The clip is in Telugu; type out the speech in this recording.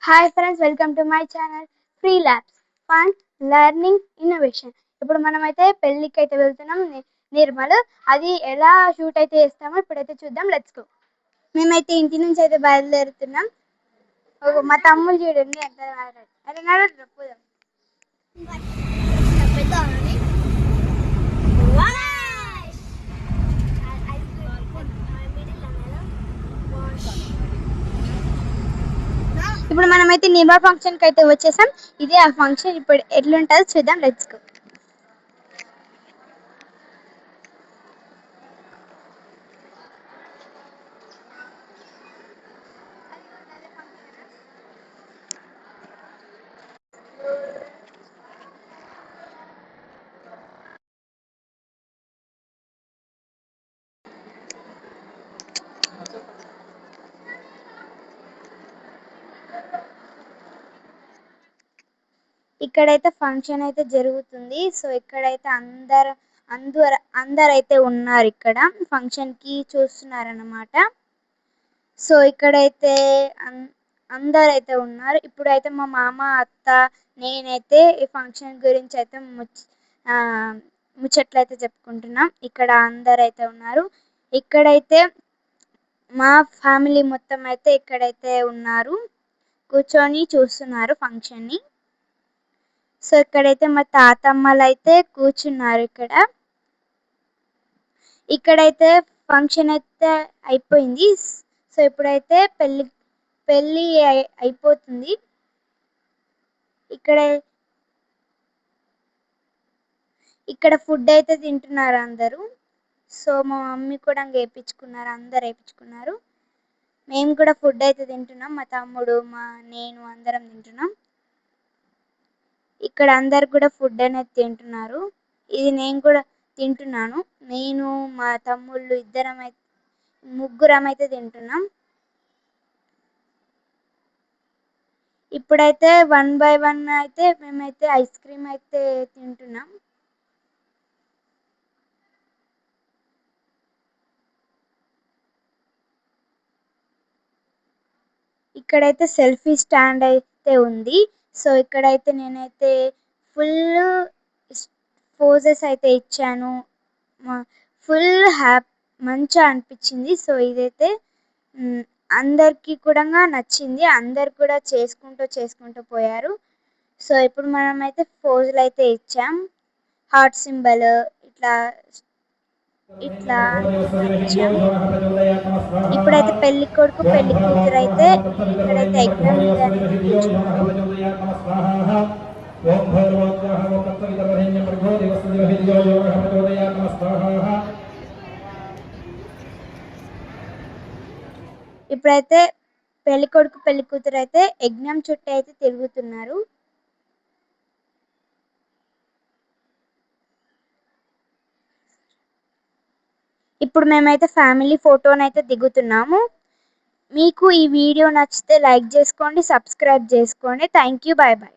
Hi friends, welcome to my channel free labs fun learning innovation. ఇప్పుడు మనమైతే పెళ్ళికి అయితే వెళ్తున్నాం. నిర్మల్ అది ఎలా షూట్ అయితే చేస్తామో ఇప్పుడైతే చూద్దాం. Let's go. మేమైతే ఇంటి నుంచి అయితే బయలుదేరుతున్నాం. మా తమ్ముడు చూడండి ఎంత పోదాం. ఇప్పుడు మనమైతే నిర్మల్ ఫంక్షన్ కి అయితే వచ్చేసాం. ఇదే ఆ ఫంక్షన్. ఇప్పుడు ఎట్లుంటుందో చూద్దాం. Let's go. ఇక్కడైతే ఫంక్షన్ అయితే జరుగుతుంది. సో ఇక్కడైతే అందరైతే ఉన్నారు. ఇక్కడ ఫంక్షన్ కి చూస్తున్నారన్నమాట. సో ఇక్కడైతే అందరైతే ఉన్నారు. ఇప్పుడైతే మా మామ, అత్త, నేనైతే ఈ ఫంక్షన్ గురించి అయితే ముచ్చట్లయితే చెప్పుకుంటున్నాం. ఇక్కడ అందరైతే ఉన్నారు. ఇక్కడైతే మా ఫ్యామిలీ మొత్తం అయితే ఇక్కడైతే ఉన్నారు, కూర్చొని చూస్తున్నారు ఫంక్షన్ ని. సో ఇక్కడైతే మా తాతమ్మలు అయితే కూర్చున్నారు. ఇక్కడైతే ఫంక్షన్ అయితే అయిపోయింది. సో ఇప్పుడైతే పెళ్లి అయిపోతుంది. ఇక్కడ ఫుడ్ అయితే తింటున్నారు అందరూ. సో మా మమ్మీ కూడా వేయించుకున్నారు, అందరు వేయించుకున్నారు. మేము కూడా ఫుడ్ అయితే తింటున్నాం. మా తమ్ముడు, నేను అందరం తింటున్నాం. ఇక్కడ అందరు కూడా ఫుడ్ అనేది తింటున్నారు. ఇది నేను కూడా తింటున్నాను. నేను, మా తమ్ముళ్ళు ముగ్గురం అయితే తింటున్నాం. ఇప్పుడైతే 1 బై 1 అయితే మేమైతే ఐస్ క్రీమ్ అయితే తింటున్నాం. ఇక్కడైతే సెల్ఫీ స్టాండ్ అయితే ఉంది. సో ఇక్కడైతే నేనైతే ఫుల్ పోజెస్ అయితే ఇచ్చాను. ఫుల్ మంచిగా అనిపించింది. సో ఇదైతే అందరికి కూడా నచ్చింది. అందరు కూడా చేసుకుంటూ పోయారు. సో ఇప్పుడు మనమైతే పోజులు అయితే ఇచ్చాం. హార్ట్ సింబల్ ఇట్లా ఇట్లా ఇచ్చాం. ఇప్పుడైతే పెళ్లి కొడుకు, పెళ్లి కూతురు అయితే ఇక్కడైతే యజ్ఞం మీద అనేది కూర్చున్నారు. ఇప్పుడైతే పెళ్లి కొడుకు, పెళ్లి కూతురు అయితే యజ్ఞం చుట్టూ అయితే తిరుగుతున్నారు. ఇప్పుడు మేమైతే ఫ్యామిలీ ఫోటోనైతే దిగుతున్నాము. మీకు ఈ వీడియో నచ్చితే లైక్ చేసుకోండి, సబ్స్క్రైబ్ చేసుకోండి. Thank you, by by.